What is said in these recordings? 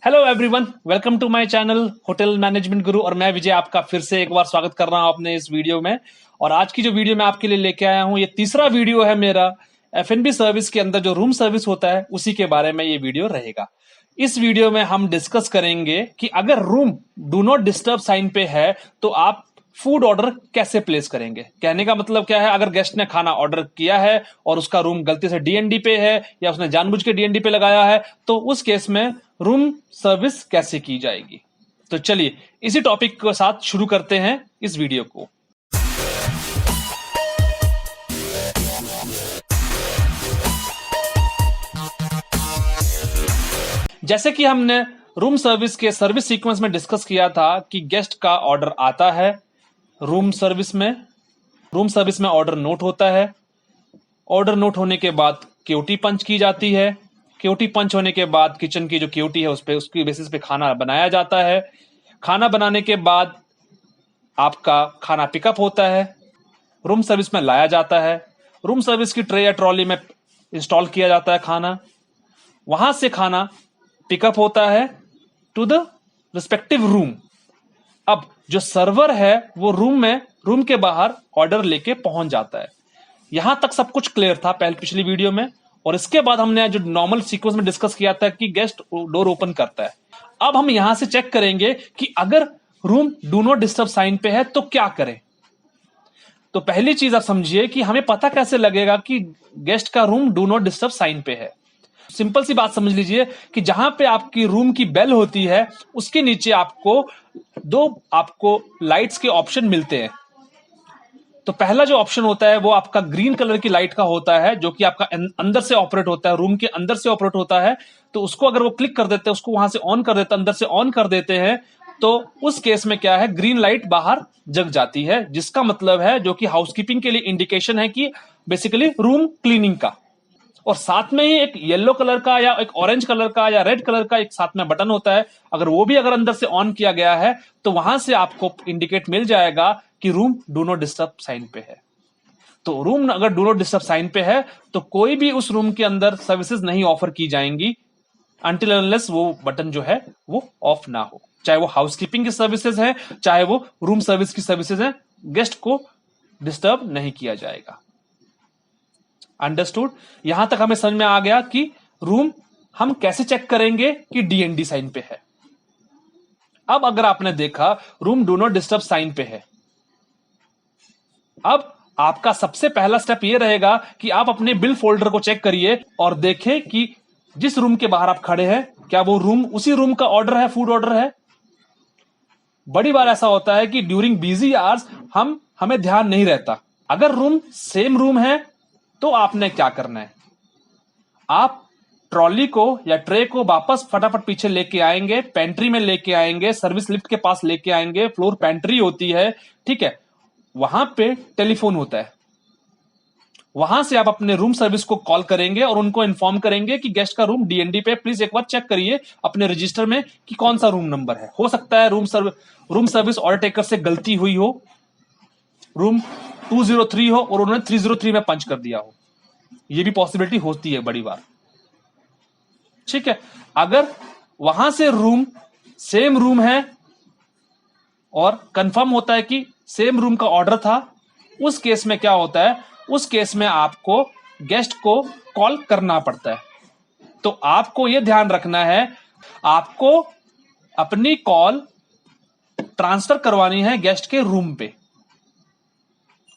Hello everyone, welcome to my channel hotel management guru. और मैं विजय आपका फिर से एक बार स्वागत कर रहा हूं अपने इस वीडियो में। और आज की जो वीडियो मैं आपके लिए लेके आया हूं, ये तीसरा वीडियो है मेरा F&B सर्विस के अंदर जो रूम सर्विस होता है उसी के बारे में ये वीडियो रहेगा। इस वीडियो में हम डिस्कस करेंगे कि अगर room do not disturb sign पे है तो आप फूड ऑर्डर कैसे प्लेस करेंगे। कहने का मतलब क्या है, अगर गेस्ट ने खाना ऑर्डर किया है और उसका रूम गलती से डीएनडी पे है या उसने जानबूझ के डीएनडी पे लगाया है, तो उस केस में रूम सर्विस कैसे की जाएगी। तो चलिए इसी टॉपिक के साथ शुरू करते हैं इस वीडियो को। जैसे कि हमने रूम सर्विस के सर्विस सीक्वेंस में डिस्कस किया था कि गेस्ट का ऑर्डर आता है, रूम सर्विस में ऑर्डर नोट होता है। ऑर्डर नोट होने के बाद क्यूटी पंच की जाती है। क्यूटी पंच होने के बाद किचन की जो क्यूटी है उस पे उसकी बेसिस पे खाना बनाया जाता है। खाना बनाने के बाद आपका खाना पिकअप होता है, रूम सर्विस में लाया जाता है। रूम सर्विस की ट्रे या ट्रॉली में इंस्टॉल किया जाता है खाना। वहां से खाना पिकअप होता है टू द रिस्पेक्टिव रूम। अब जो सर्वर है वो रूम के बाहर ऑर्डर लेके पहुंच जाता है। यहां तक सब कुछ क्लियर था पिछली वीडियो में। और इसके बाद हमने जो नॉर्मल सीक्वेंस में डिस्कस किया था कि गेस्ट डोर ओपन करता है। अब हम यहां से चेक करेंगे कि अगर room do not disturb sign पे है तो क्या करें। तो पहली चीज आप समझिए कि हमें पता कैसे लगेगा कि गेस्ट का room do not disturb sign पे है। सिंपल सी बात समझ लीजिए कि जहां पे आपकी रूम की बेल होती है उसके नीचे आपको लाइट्स के ऑप्शन मिलते हैं। तो पहला जो ऑप्शन होता है वो आपका ग्रीन कलर की लाइट का होता है, जो कि आपका अंदर से ऑपरेट होता है, रूम के अंदर से ऑपरेट होता है। तो उसको अगर वो क्लिक कर देते हैं, उसको वहां से ऑन कर देते हैं, अंदर से ऑन कर देते हैं, तो उस केस में क्या है, ग्रीन लाइट बाहर जग जाती है, जिसका मतलब है, जो कि हाउसकीपिंग के लिए इंडिकेशन है कि बेसिकली रूम क्लीनिंग का। और साथ में ही एक येलो कलर का या एक ऑरेंज कलर का या रेड कलर का एक साथ में बटन होता है। अगर वो भी अगर अंदर से ऑन किया गया है तो वहां से आपको इंडिकेट मिल जाएगा कि room do not disturb sign पे है। तो रूम अगर डू नॉट डिस्टर्ब साइन पे है तो कोई भी उस रूम के अंदर सर्विसेज नहीं ऑफर की जाएंगी अनटिल अनलेस वो बटन जो है वो ऑफ ना हो। चाहे वो हाउसकीपिंग की सर्विसेज है, चाहे वो रूम सर्विस की सर्विसेज है, गेस्ट को डिस्टर्ब नहीं किया जाएगा। अंडरस्टूड? यहां तक हमें समझ में आ गया कि रूम हम कैसे चेक करेंगे कि डीएनडी साइन पे है। अब अगर आपने देखा room do not disturb sign पे है, अब आपका सबसे पहला स्टेप यह रहेगा कि आप अपने बिल फोल्डर को चेक करिए और देखें कि जिस रूम के बाहर आप खड़े हैं क्या वो रूम उसी रूम का ऑर्डर है, फूड ऑर्डर है। बड़ी बार ऐसा होता है कि ड्यूरिंग बिजी आवर्स हमें ध्यान नहीं रहता। अगर रूम सेम रूम है तो आपने क्या करना है, आप ट्रॉली को या ट्रे को वापस फटाफट पीछे लेके आएंगे, पेंट्री में लेके आएंगे, सर्विस लिफ्ट के पास लेके आएंगे। फ्लोर पेंट्री होती है, ठीक है, वहां पे टेलीफोन होता है। वहां से आप अपने रूम सर्विस को कॉल करेंगे और उनको इन्फॉर्म करेंगे कि गेस्ट का रूम डीएनडी पे, प्लीज एक बार चेक करिए अपने रजिस्टर में कि कौन सा रूम नंबर है। हो सकता है रूम सर्विस ऑर्डर टेकर से गलती हुई हो, रूम 203 हो और उन्होंने 303 में पंच कर दिया हो। यह भी पॉसिबिलिटी होती है बड़ी बार, ठीक है। अगर वहां से रूम सेम रूम है और कंफर्म होता है कि सेम रूम का ऑर्डर था, उस केस में क्या होता है, उस केस में आपको गेस्ट को कॉल करना पड़ता है। तो आपको यह ध्यान रखना है, आपको अपनी कॉल ट्रांसफर करवानी है गेस्ट के रूम पे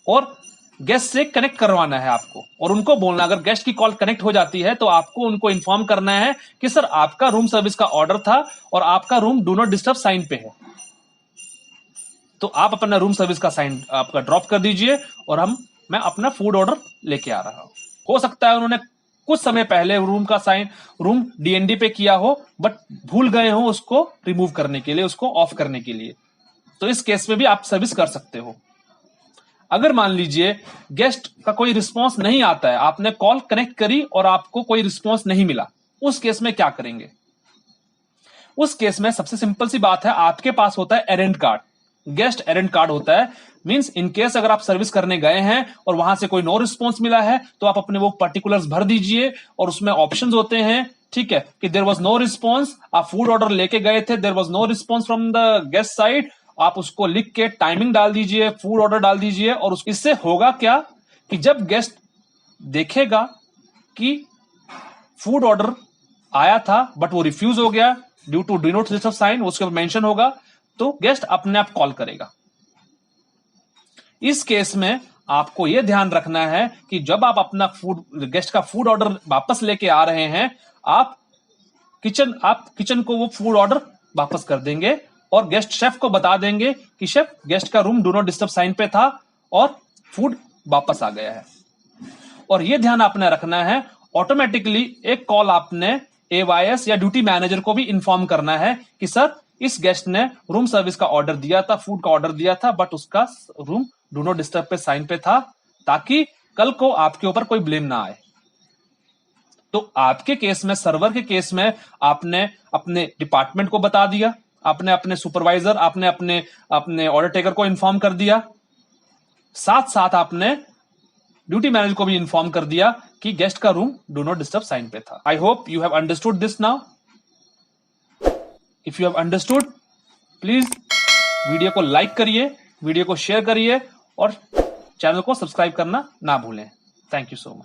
और गेस्ट से कनेक्ट करवाना है आपको। और उनको बोलना, अगर गेस्ट की कॉल कनेक्ट हो जाती है तो आपको उनको इन्फॉर्म करना है कि सर आपका रूम सर्विस का ऑर्डर था और आपका room do not disturb sign पे है, तो आप अपना रूम सर्विस का साइन आपका ड्रॉप कर दीजिए और मैं अपना फूड ऑर्डर लेके आ रहा हूं। हो सकता है उन्होंने कुछ समय पहले रूम डीएनडी पे किया हो बट भूल गए हो उसको रिमूव करने के लिए, उसको ऑफ करने के लिए। तो इस केस में भी आप सर्विस कर सकते हो। अगर मान लीजिए गेस्ट का कोई रिस्पॉन्स नहीं आता है, आपने कॉल कनेक्ट करी और आपको कोई रिस्पॉन्स नहीं मिला, उस केस में क्या करेंगे। उस केस में सबसे सिंपल सी बात है, आपके पास होता है errand card, guest errand card होता है। मींस इन केस अगर आप सर्विस करने गए हैं और वहां से कोई नो रिस्पॉन्स मिला है तो आप अपने वो पर्टिकुलर्स भर दीजिए और उसमें ऑप्शंस होते हैं, ठीक है, कि देयर वाज नो रिस्पॉन्स, आप फूड ऑर्डर लेके गए थे, there was no response from the guest side, आप उसको लिख के टाइमिंग डाल दीजिए, फूड ऑर्डर डाल दीजिए, और इससे होगा क्या कि जब गेस्ट देखेगा कि फूड ऑर्डर आया था बट वो रिफ्यूज हो गया due to do not disturb sign, उसके ऊपर मेंशन होगा, तो गेस्ट अपने आप कॉल करेगा। इस केस में आपको यह ध्यान रखना है कि जब आप अपना गेस्ट का फूड ऑर्डर वापस लेके आ रहे हैं, आप किचन को वो फूड ऑर्डर वापस कर देंगे और गेस्ट शेफ को बता देंगे कि शेफ, गेस्ट का room do not disturb sign पे था और फूड वापस आ गया है। और यह ध्यान आपने रखना है, ऑटोमेटिकली एक कॉल आपने एवाईएस या ड्यूटी मैनेजर को भी इंफॉर्म करना है कि सर, इस गेस्ट ने रूम सर्विस का ऑर्डर दिया था, फूड का ऑर्डर दिया था, बट उसका रूम डू नॉट डिस्टर्ब पे साइन पे था, ताकि कल को आपके ऊपर कोई ब्लेम ना आए। तो आपके केस में, सर्वर के केस में, आपने अपने डिपार्टमेंट को बता दिया, आपने अपने सुपरवाइजर, आपने अपने ऑर्डर टेकर को इन्फॉर्म कर दिया, साथ साथ आपने ड्यूटी मैनेजर को भी इन्फॉर्म कर दिया कि गेस्ट का room do not disturb sign पे था। I hope you have understood this now. If you have understood, please video को लाइक करिए, वीडियो को शेयर करिए और चैनल को सब्सक्राइब करना ना भूलें। Thank you so much.